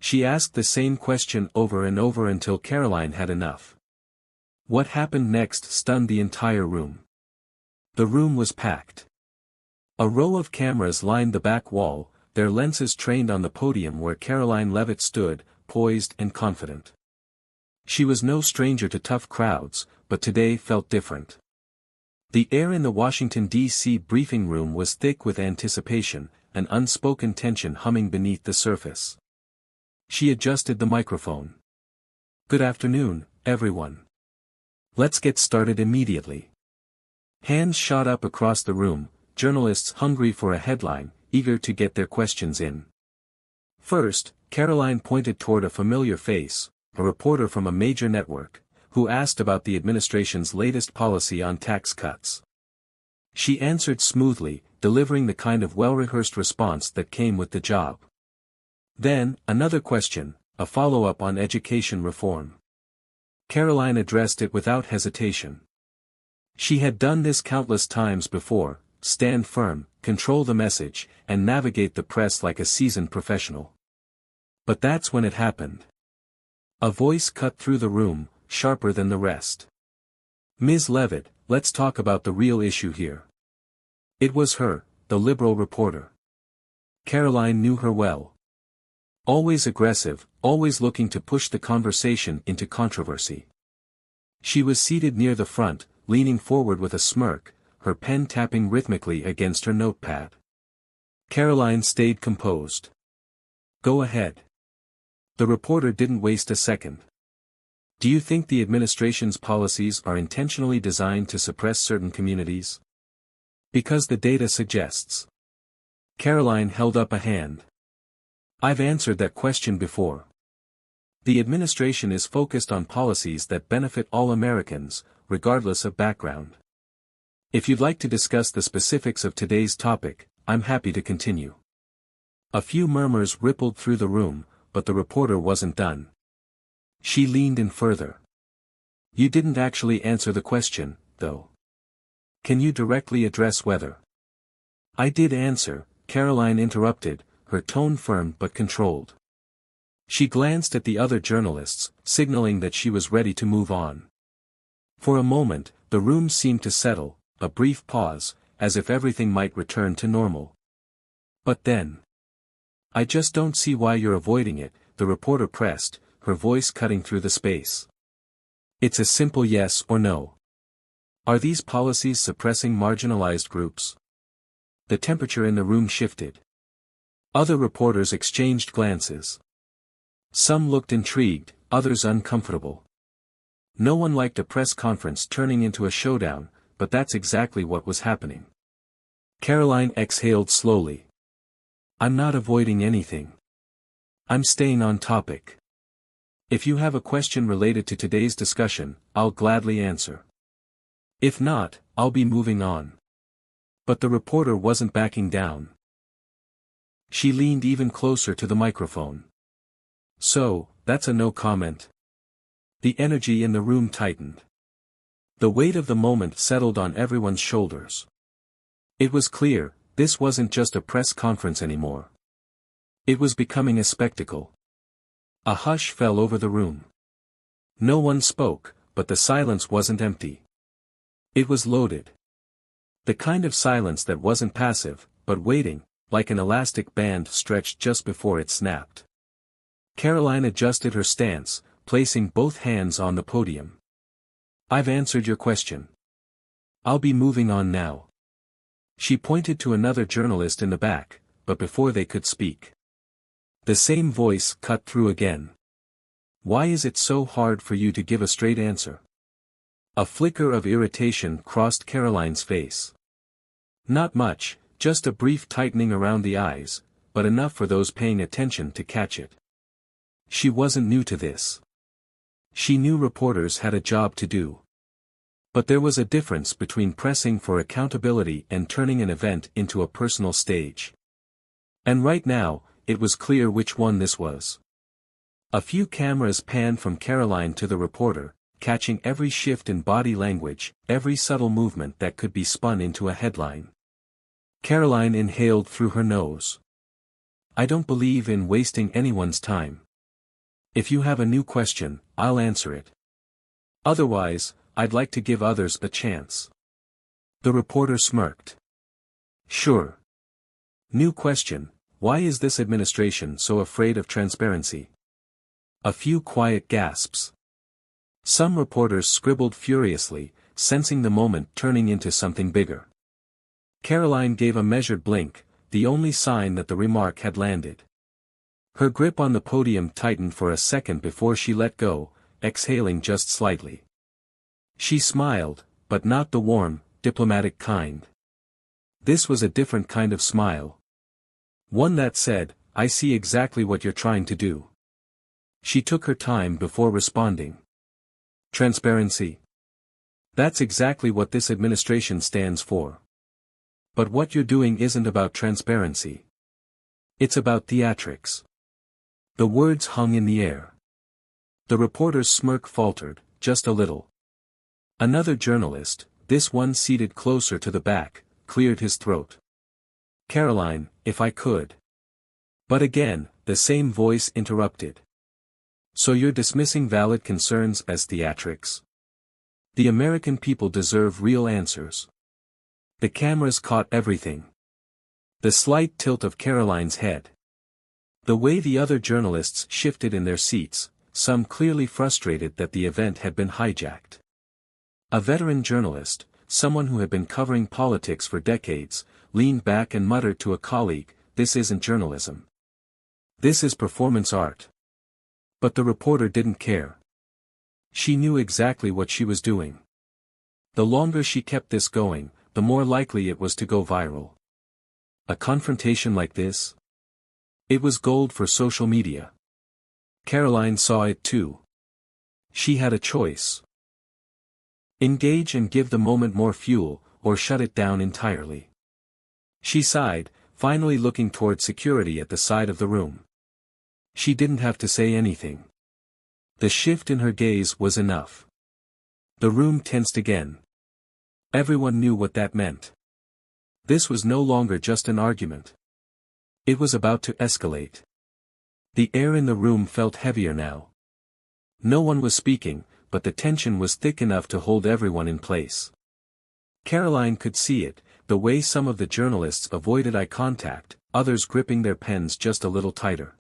She asked the same question over and over until Karoline had enough. What happened next stunned the entire room. The room was packed. A row of cameras lined the back wall, their lenses trained on the podium where Karoline Leavitt stood, poised and confident. She was no stranger to tough crowds, but today felt different. The air in the Washington, D.C. briefing room was thick with anticipation, an unspoken tension humming beneath the surface. She adjusted the microphone. Good afternoon, everyone. Let's get started immediately. Hands shot up across the room, journalists hungry for a headline, eager to get their questions in. First, Karoline pointed toward a familiar face, a reporter from a major network, who asked about the administration's latest policy on tax cuts. She answered smoothly, delivering the kind of well-rehearsed response that came with the job. Then, another question, a follow-up on education reform. Karoline addressed it without hesitation. She had done this countless times before, stand firm, control the message, and navigate the press like a seasoned professional. But that's when it happened. A voice cut through the room, sharper than the rest. Ms. Leavitt, let's talk about the real issue here. It was her, the liberal reporter. Karoline knew her well. Always aggressive, always looking to push the conversation into controversy. She was seated near the front, leaning forward with a smirk, her pen tapping rhythmically against her notepad. Karoline stayed composed. Go ahead. The reporter didn't waste a second. Do you think the administration's policies are intentionally designed to suppress certain communities? Because the data suggests. Karoline held up a hand. I've answered that question before. The administration is focused on policies that benefit all Americans, regardless of background. If you'd like to discuss the specifics of today's topic, I'm happy to continue. A few murmurs rippled through the room, but the reporter wasn't done. She leaned in further. You didn't actually answer the question, though. Can you directly address whether? I did answer, Karoline interrupted, her tone firm but controlled. She glanced at the other journalists, signaling that she was ready to move on. For a moment, the room seemed to settle, a brief pause, as if everything might return to normal. But then. I just don't see why you're avoiding it, the reporter pressed, her voice cutting through the space. It's a simple yes or no. Are these policies suppressing marginalized groups? The temperature in the room shifted. Other reporters exchanged glances. Some looked intrigued, others uncomfortable. No one liked a press conference turning into a showdown, but that's exactly what was happening. Karoline exhaled slowly. I'm not avoiding anything. I'm staying on topic. If you have a question related to today's discussion, I'll gladly answer. If not, I'll be moving on. But the reporter wasn't backing down. She leaned even closer to the microphone. So, that's a no comment. The energy in the room tightened. The weight of the moment settled on everyone's shoulders. It was clear, this wasn't just a press conference anymore. It was becoming a spectacle. A hush fell over the room. No one spoke, but the silence wasn't empty. It was loaded. The kind of silence that wasn't passive, but waiting, like an elastic band stretched just before it snapped. Karoline adjusted her stance, placing both hands on the podium. I've answered your question. I'll be moving on now. She pointed to another journalist in the back, but before they could speak. The same voice cut through again. Why is it so hard for you to give a straight answer? A flicker of irritation crossed Karoline's face. Not much, just a brief tightening around the eyes, but enough for those paying attention to catch it. She wasn't new to this. She knew reporters had a job to do. But there was a difference between pressing for accountability and turning an event into a personal stage. And right now, it was clear which one this was. A few cameras panned from Karoline to the reporter, catching every shift in body language, every subtle movement that could be spun into a headline. Karoline inhaled through her nose. I don't believe in wasting anyone's time, If you have a new question, I'll answer it. Otherwise, I'd like to give others a chance. The reporter smirked. Sure. New question, why is this administration so afraid of transparency? A few quiet gasps. Some reporters scribbled furiously, sensing the moment turning into something bigger. Karoline gave a measured blink, the only sign that the remark had landed. Her grip on the podium tightened for a second before she let go, exhaling just slightly. She smiled, but not the warm, diplomatic kind. This was a different kind of smile. One that said, I see exactly what you're trying to do. She took her time before responding. Transparency. That's exactly what this administration stands for. But what you're doing isn't about transparency. It's about theatrics. The words hung in the air. The reporter's smirk faltered, just a little. Another journalist, this one seated closer to the back, cleared his throat. Karoline, if I could. But again, the same voice interrupted. So you're dismissing valid concerns as theatrics? The American people deserve real answers. The cameras caught everything. The slight tilt of Karoline's head. The way the other journalists shifted in their seats, some clearly frustrated that the event had been hijacked. A veteran journalist, someone who had been covering politics for decades, leaned back and muttered to a colleague, "This isn't journalism. This is performance art." But the reporter didn't care. She knew exactly what she was doing. The longer she kept this going, the more likely it was to go viral. A confrontation like this? It was gold for social media. Karoline saw it too. She had a choice. Engage and give the moment more fuel, or shut it down entirely. She sighed, finally looking toward security at the side of the room. She didn't have to say anything. The shift in her gaze was enough. The room tensed again. Everyone knew what that meant. This was no longer just an argument. It was about to escalate. The air in the room felt heavier now. No one was speaking, but the tension was thick enough to hold everyone in place. Karoline could see it, the way some of the journalists avoided eye contact, others gripping their pens just a little tighter.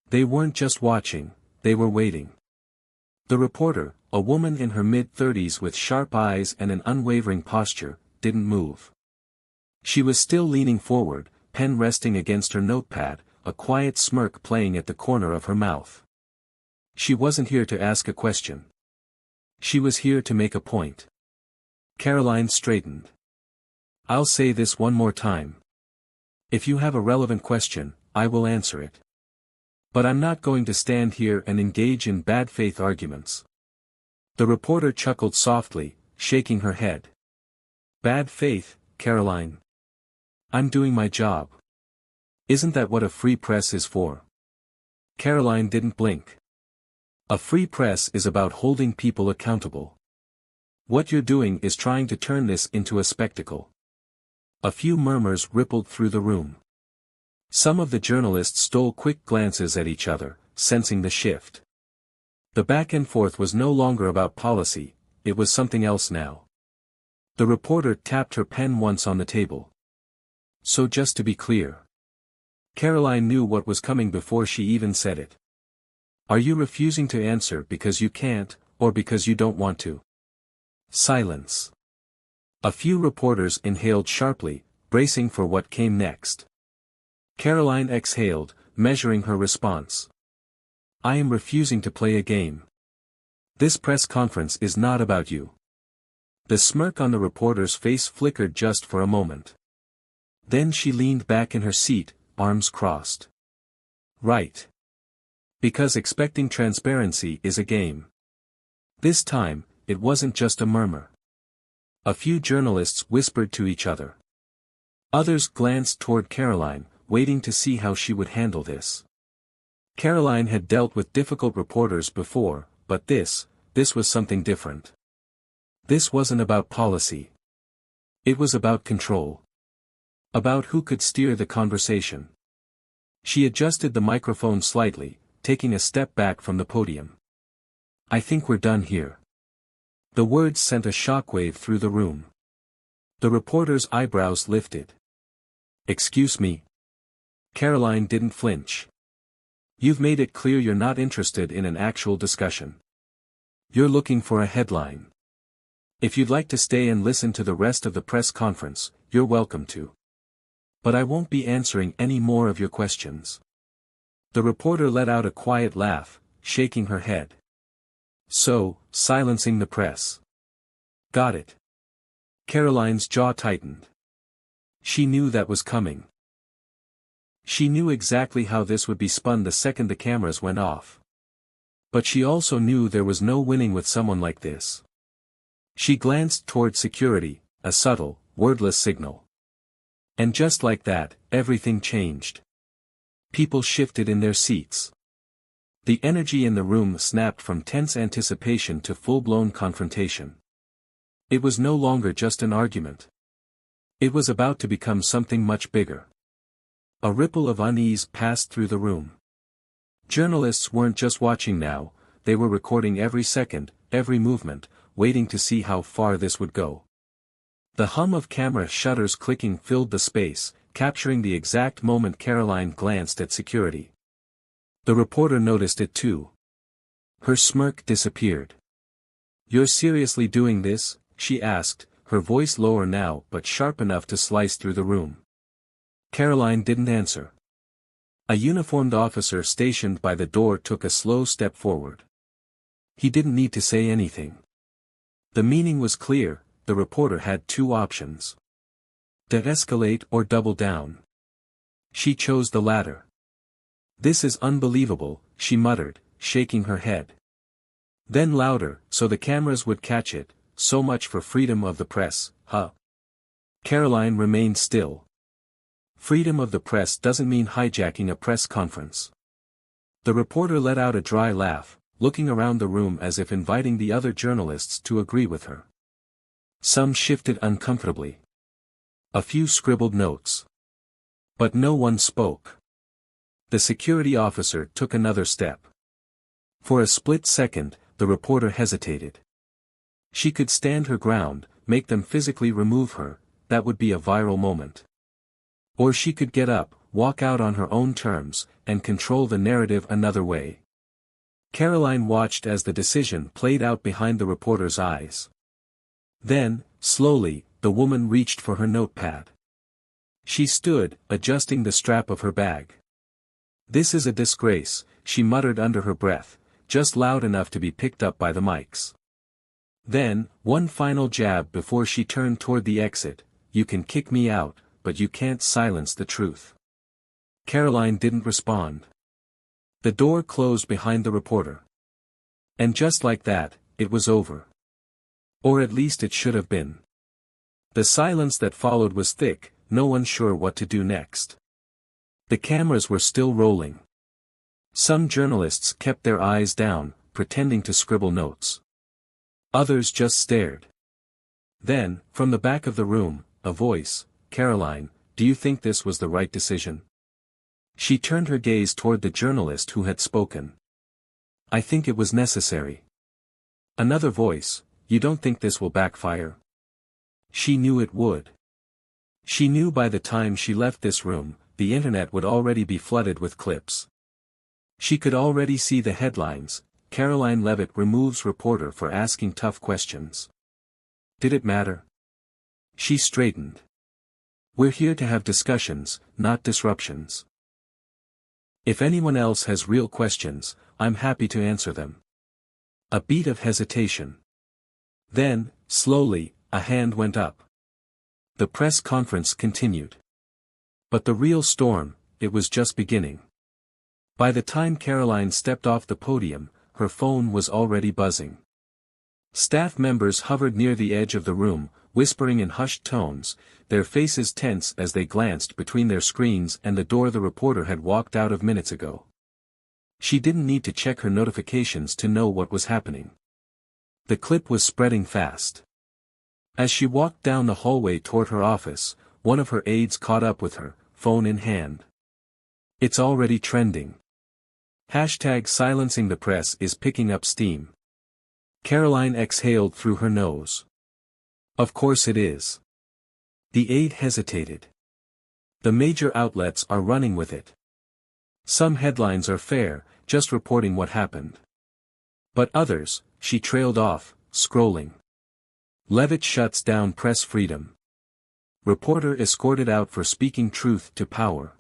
They weren't just watching, they were waiting. The reporter, a woman in her mid-30s with sharp eyes and an unwavering posture, didn't move. She was still leaning forward, pen resting against her notepad, a quiet smirk playing at the corner of her mouth. She wasn't here to ask a question. She was here to make a point. Karoline straightened. I'll say this one more time. If you have a relevant question, I will answer it. But I'm not going to stand here and engage in bad faith arguments. The reporter chuckled softly, shaking her head. Bad faith, Karoline. I'm doing my job. Isn't that what a free press is for? Karoline didn't blink. A free press is about holding people accountable. What you're doing is trying to turn this into a spectacle. A few murmurs rippled through the room. Some of the journalists stole quick glances at each other, sensing the shift. The back and forth was no longer about policy, it was something else now. The reporter tapped her pen once on the table. So just to be clear. Karoline knew what was coming before she even said it. Are you refusing to answer because you can't, or because you don't want to? Silence. A few reporters inhaled sharply, bracing for what came next. Karoline exhaled, measuring her response. I am refusing to play a game. This press conference is not about you. The smirk on the reporter's face flickered just for a moment. Then she leaned back in her seat, arms crossed. Right. Because expecting transparency is a game. This time, it wasn't just a murmur. A few journalists whispered to each other. Others glanced toward Karoline, waiting to see how she would handle this. Karoline had dealt with difficult reporters before, but this was something different. This wasn't about policy. It was about control. About who could steer the conversation. She adjusted the microphone slightly, taking a step back from the podium. "I think we're done here." The words sent a shockwave through the room. The reporter's eyebrows lifted. "Excuse me?" Karoline didn't flinch. "You've made it clear you're not interested in an actual discussion. You're looking for a headline. If you'd like to stay and listen to the rest of the press conference, you're welcome to. But I won't be answering any more of your questions." The reporter let out a quiet laugh, shaking her head. "So, silencing the press. Got it." Karoline's jaw tightened. She knew that was coming. She knew exactly how this would be spun the second the cameras went off. But she also knew there was no winning with someone like this. She glanced toward security, a subtle, wordless signal. And just like that, everything changed. People shifted in their seats. The energy in the room snapped from tense anticipation to full-blown confrontation. It was no longer just an argument. It was about to become something much bigger. A ripple of unease passed through the room. Journalists weren't just watching now, they were recording every second, every movement, waiting to see how far this would go. The hum of camera shutters clicking filled the space, capturing the exact moment Karoline glanced at security. The reporter noticed it too. Her smirk disappeared. "You're seriously doing this?" she asked, her voice lower now but sharp enough to slice through the room. Karoline didn't answer. A uniformed officer stationed by the door took a slow step forward. He didn't need to say anything. The meaning was clear, the reporter had two options. De-escalate or double down. She chose the latter. "This is unbelievable," she muttered, shaking her head. Then louder, so the cameras would catch it, "So much for freedom of the press, huh?" Karoline remained still. Freedom of the press doesn't mean hijacking a press conference. The reporter let out a dry laugh, looking around the room as if inviting the other journalists to agree with her. Some shifted uncomfortably. A few scribbled notes. But no one spoke. The security officer took another step. For a split second, the reporter hesitated. She could stand her ground, make them physically remove her, that would be a viral moment. Or she could get up, walk out on her own terms, and control the narrative another way. Karoline watched as the decision played out behind the reporter's eyes. Then, slowly, the woman reached for her notepad. She stood, adjusting the strap of her bag. "This is a disgrace," she muttered under her breath, just loud enough to be picked up by the mics. Then, one final jab before she turned toward the exit, "You can kick me out, but you can't silence the truth." Karoline didn't respond. The door closed behind the reporter. And just like that, it was over. Or at least it should have been. The silence that followed was thick, no one sure what to do next. The cameras were still rolling. Some journalists kept their eyes down, pretending to scribble notes. Others just stared. Then, from the back of the room, a voice, "Karoline, do you think this was the right decision?" She turned her gaze toward the journalist who had spoken. "I think it was necessary." Another voice, "You don't think this will backfire?" She knew it would. She knew by the time she left this room, the internet would already be flooded with clips. She could already see the headlines, "Karoline Leavitt removes reporter for asking tough questions." Did it matter? She straightened. "We're here to have discussions, not disruptions. If anyone else has real questions, I'm happy to answer them." A beat of hesitation. Then, slowly, a hand went up. The press conference continued. But the real storm, it was just beginning. By the time Karoline stepped off the podium, her phone was already buzzing. Staff members hovered near the edge of the room, whispering in hushed tones, their faces tense as they glanced between their screens and the door the reporter had walked out of minutes ago. She didn't need to check her notifications to know what was happening. The clip was spreading fast. As she walked down the hallway toward her office, one of her aides caught up with her, phone in hand. "It's already trending." Hashtag silencing the press is picking up steam. Karoline exhaled through her nose. Of course it is. The aide hesitated. The major outlets are running with it. Some headlines are fair, just reporting what happened. But others, she trailed off, scrolling. Leavitt shuts down press freedom. Reporter escorted out for speaking truth to power.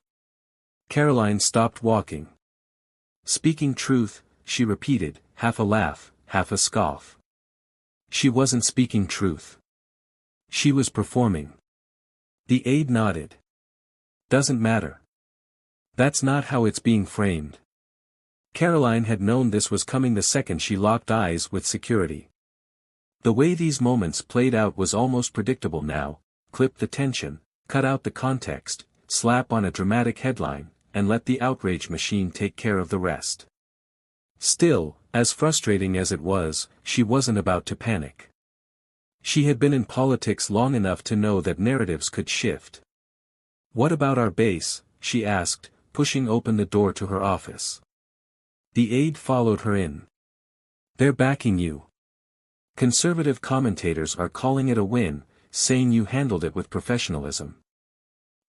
Karoline stopped walking. Speaking truth, she repeated, half a laugh, half a scoff. She wasn't speaking truth. She was performing. The aide nodded. Doesn't matter. That's not how it's being framed. Karoline had known this was coming the second she locked eyes with security. The way these moments played out was almost predictable now: clip the tension, cut out the context, slap on a dramatic headline, and let the outrage machine take care of the rest. Still, as frustrating as it was, she wasn't about to panic. She had been in politics long enough to know that narratives could shift. "What about our base?" she asked, pushing open the door to her office. The aide followed her in. "They're backing you. Conservative commentators are calling it a win, saying you handled it with professionalism.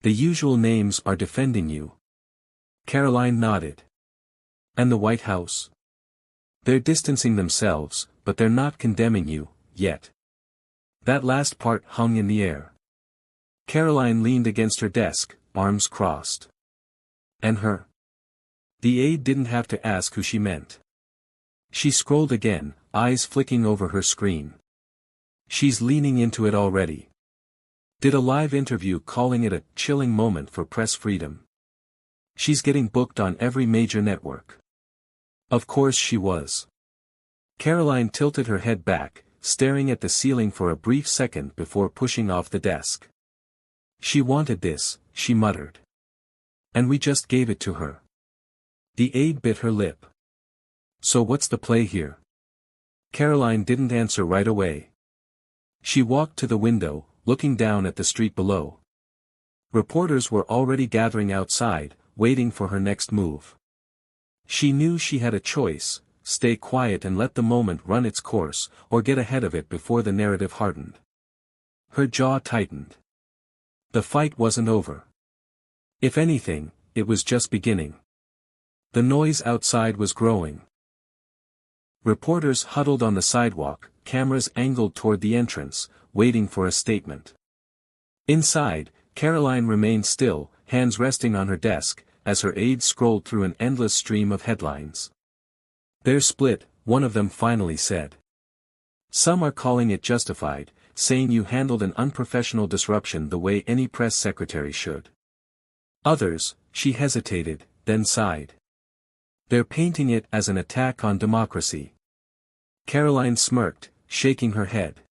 The usual names are defending you." Karoline nodded. "And the White House?" "They're distancing themselves, but they're not condemning you, yet." That last part hung in the air. Karoline leaned against her desk, arms crossed. "And her?" The aide didn't have to ask who she meant. She scrolled again, eyes flicking over her screen. "She's leaning into it already. Did a live interview calling it a chilling moment for press freedom. She's getting booked on every major network." Of course she was. Karoline tilted her head back, staring at the ceiling for a brief second before pushing off the desk. "She wanted this," she muttered. "And we just gave it to her." The aide bit her lip. "So what's the play here?" Karoline didn't answer right away. She walked to the window, looking down at the street below. Reporters were already gathering outside, waiting for her next move. She knew she had a choice: stay quiet and let the moment run its course, or get ahead of it before the narrative hardened. Her jaw tightened. The fight wasn't over. If anything, it was just beginning. The noise outside was growing. Reporters huddled on the sidewalk, cameras angled toward the entrance, waiting for a statement. Inside, Karoline remained still, hands resting on her desk, as her aide scrolled through an endless stream of headlines. "They're split," one of them finally said. "Some are calling it justified, saying you handled an unprofessional disruption the way any press secretary should. Others," she hesitated, then sighed. "They're painting it as an attack on democracy." Karoline smirked, shaking her head.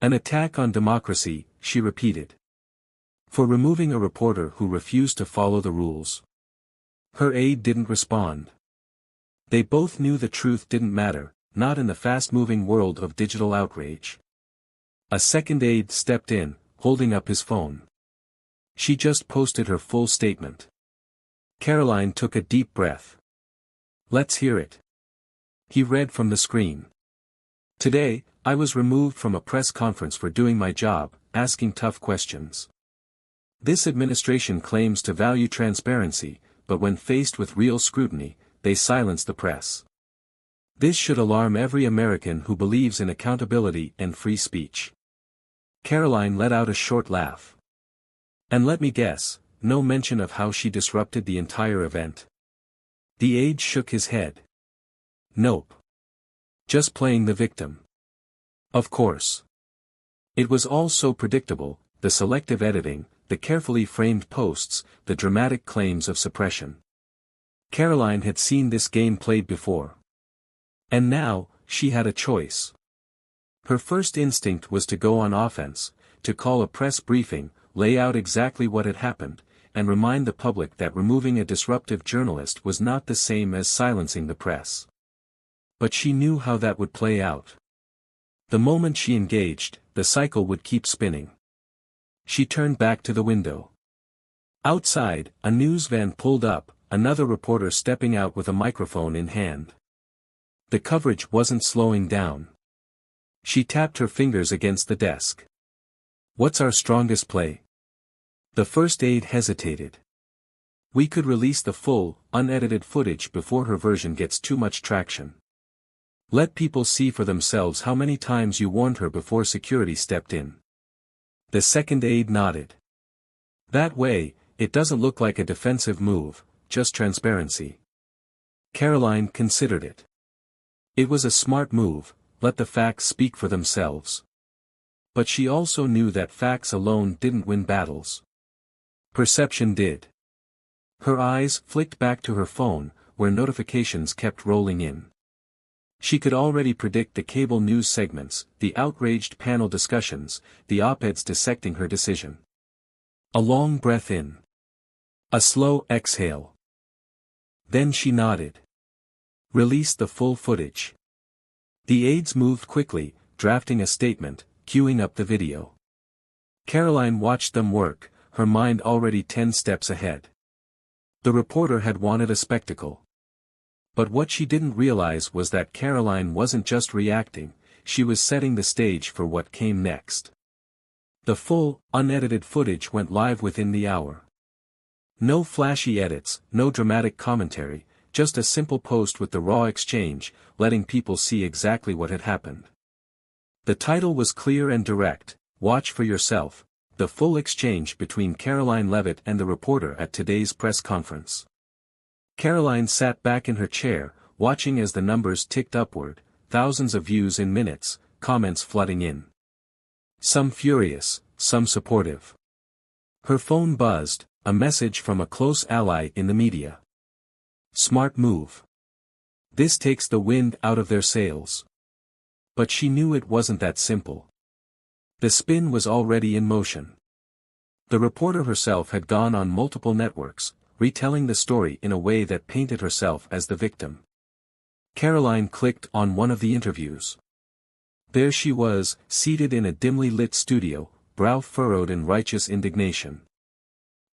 "An attack on democracy," she repeated. "For removing a reporter who refused to follow the rules." Her aide didn't respond. They both knew the truth didn't matter, not in the fast-moving world of digital outrage. A second aide stepped in, holding up his phone. "She just posted her full statement." Karoline took a deep breath. "Let's hear it." He read from the screen. "Today, I was removed from a press conference for doing my job, asking tough questions. This administration claims to value transparency, but when faced with real scrutiny, they silence the press. This should alarm every American who believes in accountability and free speech." Karoline let out a short laugh. "And let me guess, no mention of how she disrupted the entire event?" The aide shook his head. "Nope. Just playing the victim." Of course. It was all so predictable: the selective editing, the carefully framed posts, the dramatic claims of suppression. Karoline had seen this game played before. And now, she had a choice. Her first instinct was to go on offense, to call a press briefing, lay out exactly what had happened, and remind the public that removing a disruptive journalist was not the same as silencing the press. But she knew how that would play out. The moment she engaged, the cycle would keep spinning. She turned back to the window. Outside, a news van pulled up, another reporter stepping out with a microphone in hand. The coverage wasn't slowing down. She tapped her fingers against the desk. "What's our strongest play?" The first aide hesitated. "We could release the full, unedited footage before her version gets too much traction. Let people see for themselves how many times you warned her before security stepped in." The second aide nodded. "That way, it doesn't look like a defensive move, just transparency." Karoline considered it. It was a smart move, let the facts speak for themselves. But she also knew that facts alone didn't win battles. Perception did. Her eyes flicked back to her phone, where notifications kept rolling in. She could already predict the cable news segments, the outraged panel discussions, the op-eds dissecting her decision. A long breath in. A slow exhale. Then she nodded. "Release the full footage." The aides moved quickly, drafting a statement, queuing up the video. Karoline watched them work, her mind already 10 steps ahead. The reporter had wanted a spectacle. But what she didn't realize was that Karoline wasn't just reacting, she was setting the stage for what came next. The full, unedited footage went live within the hour. No flashy edits, no dramatic commentary, just a simple post with the raw exchange, letting people see exactly what had happened. The title was clear and direct: "Watch for yourself, the full exchange between Karoline Leavitt and the reporter at today's press conference." Karoline sat back in her chair, watching as the numbers ticked upward, thousands of views in minutes, comments flooding in. Some furious, some supportive. Her phone buzzed, a message from a close ally in the media. Smart move. This takes the wind out of their sails. But she knew it wasn't that simple. The spin was already in motion. The reporter herself had gone on multiple networks, retelling the story in a way that painted herself as the victim. Karoline clicked on one of the interviews. There she was, seated in a dimly lit studio, brow furrowed in righteous indignation.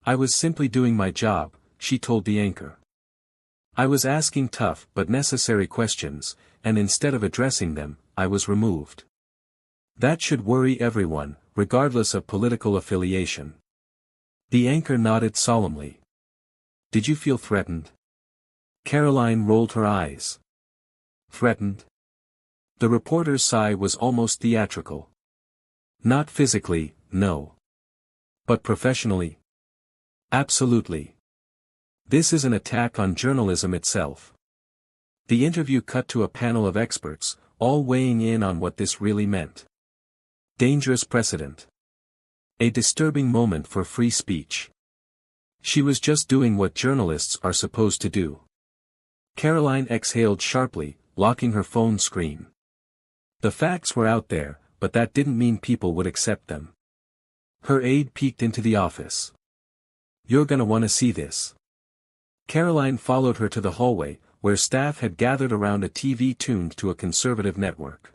"I was simply doing my job," she told the anchor. "I was asking tough but necessary questions, and instead of addressing them, I was removed." That should worry everyone, regardless of political affiliation. The anchor nodded solemnly. "Did you feel threatened?" Karoline rolled her eyes. "Threatened?" The reporter's sigh was almost theatrical. "Not physically, no. But professionally? Absolutely. This is an attack on journalism itself." The interview cut to a panel of experts, all weighing in on what this really meant. Dangerous precedent. A disturbing moment for free speech. She was just doing what journalists are supposed to do. Karoline exhaled sharply, locking her phone screen. The facts were out there, but that didn't mean people would accept them. Her aide peeked into the office. "You're gonna wanna see this." Karoline followed her to the hallway, where staff had gathered around a TV tuned to a conservative network.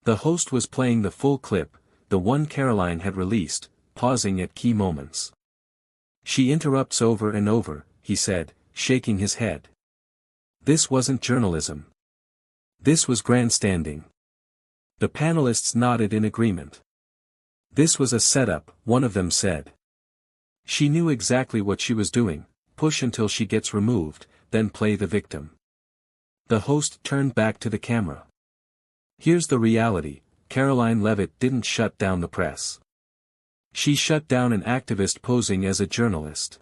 The host was playing the full clip, the one Karoline had released, pausing at key moments. "She interrupts over and over," he said, shaking his head. This wasn't journalism. This was grandstanding. The panelists nodded in agreement. This was a setup, one of them said. She knew exactly what she was doing: push until she gets removed, then play the victim. The host turned back to the camera. "Here's the reality: Karoline Leavitt didn't shut down the press. She shut down an activist posing as a journalist."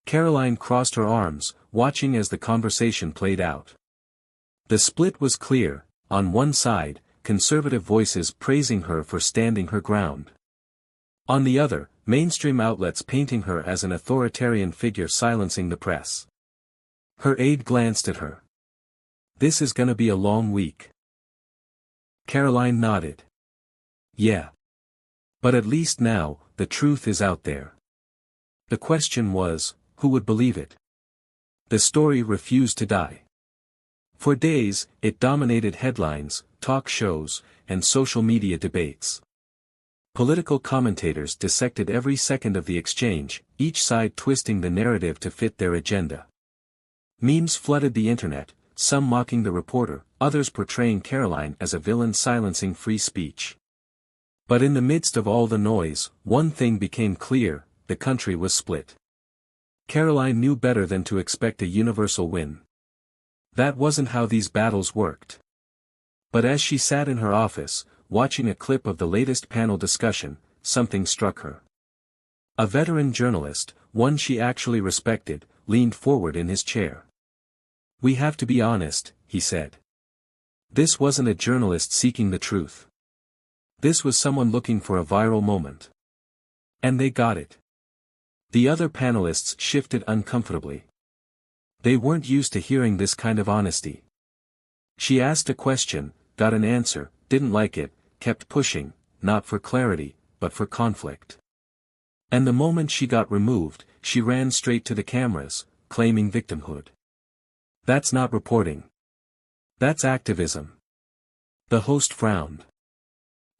Karoline crossed her arms, watching as the conversation played out. The split was clear: on one side, conservative voices praising her for standing her ground. On the other, mainstream outlets painting her as an authoritarian figure silencing the press. Her aide glanced at her. "This is gonna be a long week." Karoline nodded. "Yeah. But at least now, the truth is out there." The question was, who would believe it? The story refused to die. For days, it dominated headlines, talk shows, and social media debates. Political commentators dissected every second of the exchange, each side twisting the narrative to fit their agenda. Memes flooded the internet, some mocking the reporter, others portraying Karoline as a villain silencing free speech. But in the midst of all the noise, one thing became clear: the country was split. Karoline knew better than to expect a universal win. That wasn't how these battles worked. But as she sat in her office, watching a clip of the latest panel discussion, something struck her. A veteran journalist, one she actually respected, leaned forward in his chair. "We have to be honest," he said. This wasn't a journalist seeking the truth. This was someone looking for a viral moment. And they got it. The other panelists shifted uncomfortably. They weren't used to hearing this kind of honesty. She asked a question, got an answer, didn't like it, kept pushing, not for clarity, but for conflict. And the moment she got removed, she ran straight to the cameras, claiming victimhood. That's not reporting. That's activism. The host frowned.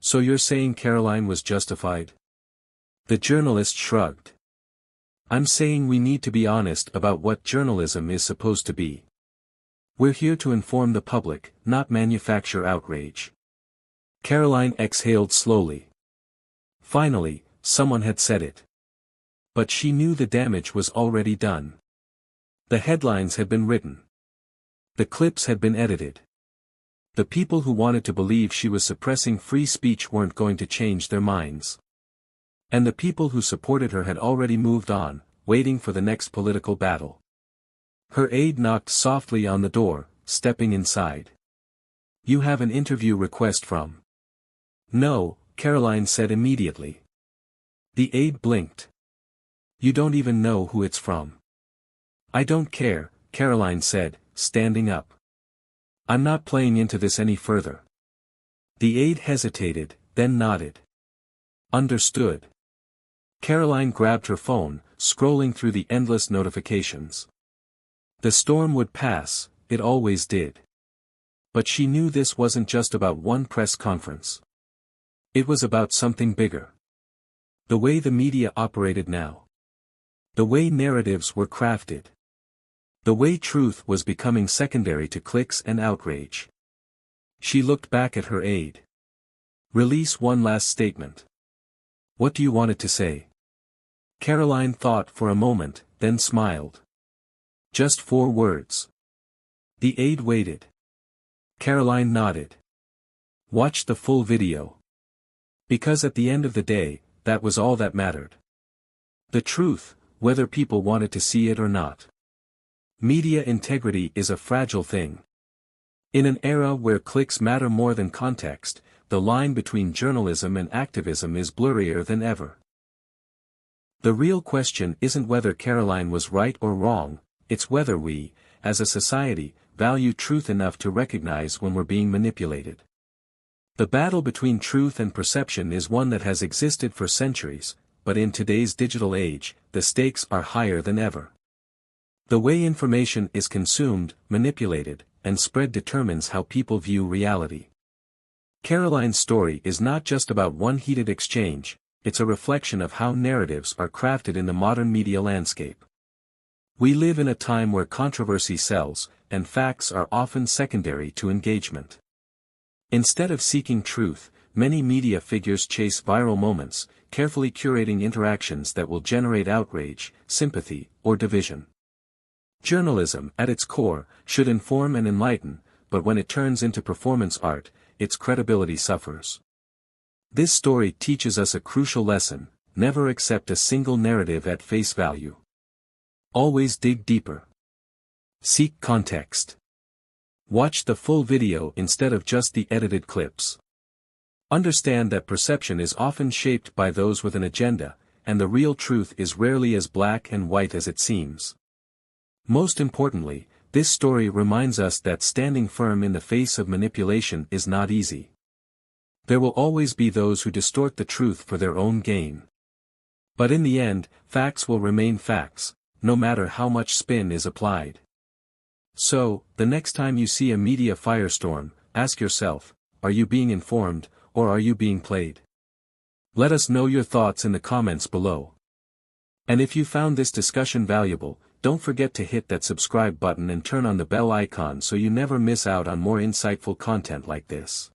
"So you're saying Karoline was justified?" The journalist shrugged. "I'm saying we need to be honest about what journalism is supposed to be. We're here to inform the public, not manufacture outrage." Karoline exhaled slowly. Finally, someone had said it. But she knew the damage was already done. The headlines had been written. The clips had been edited. The people who wanted to believe she was suppressing free speech weren't going to change their minds. And the people who supported her had already moved on, waiting for the next political battle. Her aide knocked softly on the door, stepping inside. "You have an interview request from?" "No," Karoline said immediately. The aide blinked. "You don't even know who it's from." "I don't care," Karoline said, standing up. "I'm not playing into this any further." The aide hesitated, then nodded. "Understood." Karoline grabbed her phone, scrolling through the endless notifications. The storm would pass, it always did. But she knew this wasn't just about one press conference. It was about something bigger. The way the media operated now. The way narratives were crafted. The way truth was becoming secondary to clicks and outrage. She looked back at her aide. "Release one last statement." "What do you want it to say?" Karoline thought for a moment, then smiled. "Just 4 words." The aide waited. Karoline nodded. "Watch the full video." Because at the end of the day, that was all that mattered. The truth, whether people wanted to see it or not. Media integrity is a fragile thing. In an era where clicks matter more than context, the line between journalism and activism is blurrier than ever. The real question isn't whether Karoline was right or wrong, it's whether we, as a society, value truth enough to recognize when we're being manipulated. The battle between truth and perception is one that has existed for centuries, but in today's digital age, the stakes are higher than ever. The way information is consumed, manipulated, and spread determines how people view reality. Karoline's story is not just about one heated exchange, it's a reflection of how narratives are crafted in the modern media landscape. We live in a time where controversy sells, and facts are often secondary to engagement. Instead of seeking truth, many media figures chase viral moments, carefully curating interactions that will generate outrage, sympathy, or division. Journalism, at its core, should inform and enlighten, but when it turns into performance art, its credibility suffers. This story teaches us a crucial lesson: never accept a single narrative at face value. Always dig deeper. Seek context. Watch the full video instead of just the edited clips. Understand that perception is often shaped by those with an agenda, and the real truth is rarely as black and white as it seems. Most importantly, this story reminds us that standing firm in the face of manipulation is not easy. There will always be those who distort the truth for their own gain. But in the end, facts will remain facts, no matter how much spin is applied. So, the next time you see a media firestorm, ask yourself, are you being informed, or are you being played? Let us know your thoughts in the comments below. And if you found this discussion valuable, don't forget to hit that subscribe button and turn on the bell icon so you never miss out on more insightful content like this.